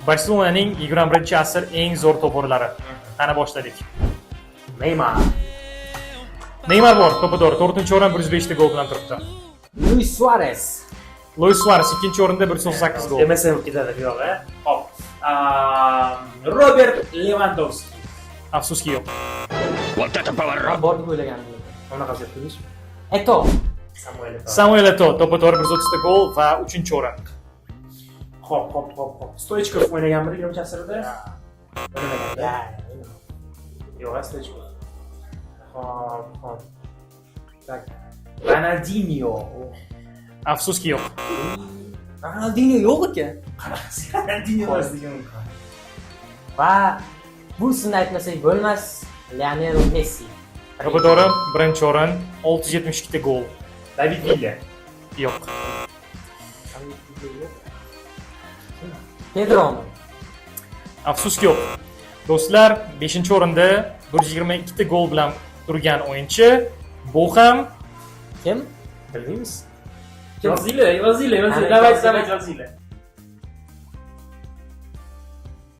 Barselonaning 21-asr eng zo'r to'purlari. Qani boshladik. Neymar. Neymar bor, to'pidor. 4-o'rin 105 ta gol bilan turibdi. Luis Suarez. Luis Suarez 2-o'rinda 198 gol. MSM ketadi bu yoqqa. Hop. Robert Lewandowski. Afsuski yo'q. Bor deb o'ylagandim. Unaqa deb Eto'o. Samuel Eto'o to'pidor 130 ta gol va 3-o'rin. Hop. Stoichkov o'ynaganmi 20-asrda? Yo'q, Stoichkov. Hop. Tak. Ronaldinho. Afsuski yo'q. Ronaldinho yo'q ekan. Ronaldinho degan. Va bu sizni aytmasak bo'lmas, Lionel Messi. To'pidori 1-o'rin 672 ta gol. David Villa. Yo'q. Pedro. Afsuski yo'q. Do'stlar, 5-o'rinda 122 ta gol bilan turgan o'yinchi bu ham Kim? Bilmaymiz. Yozinglar. Давайте, yozinglar.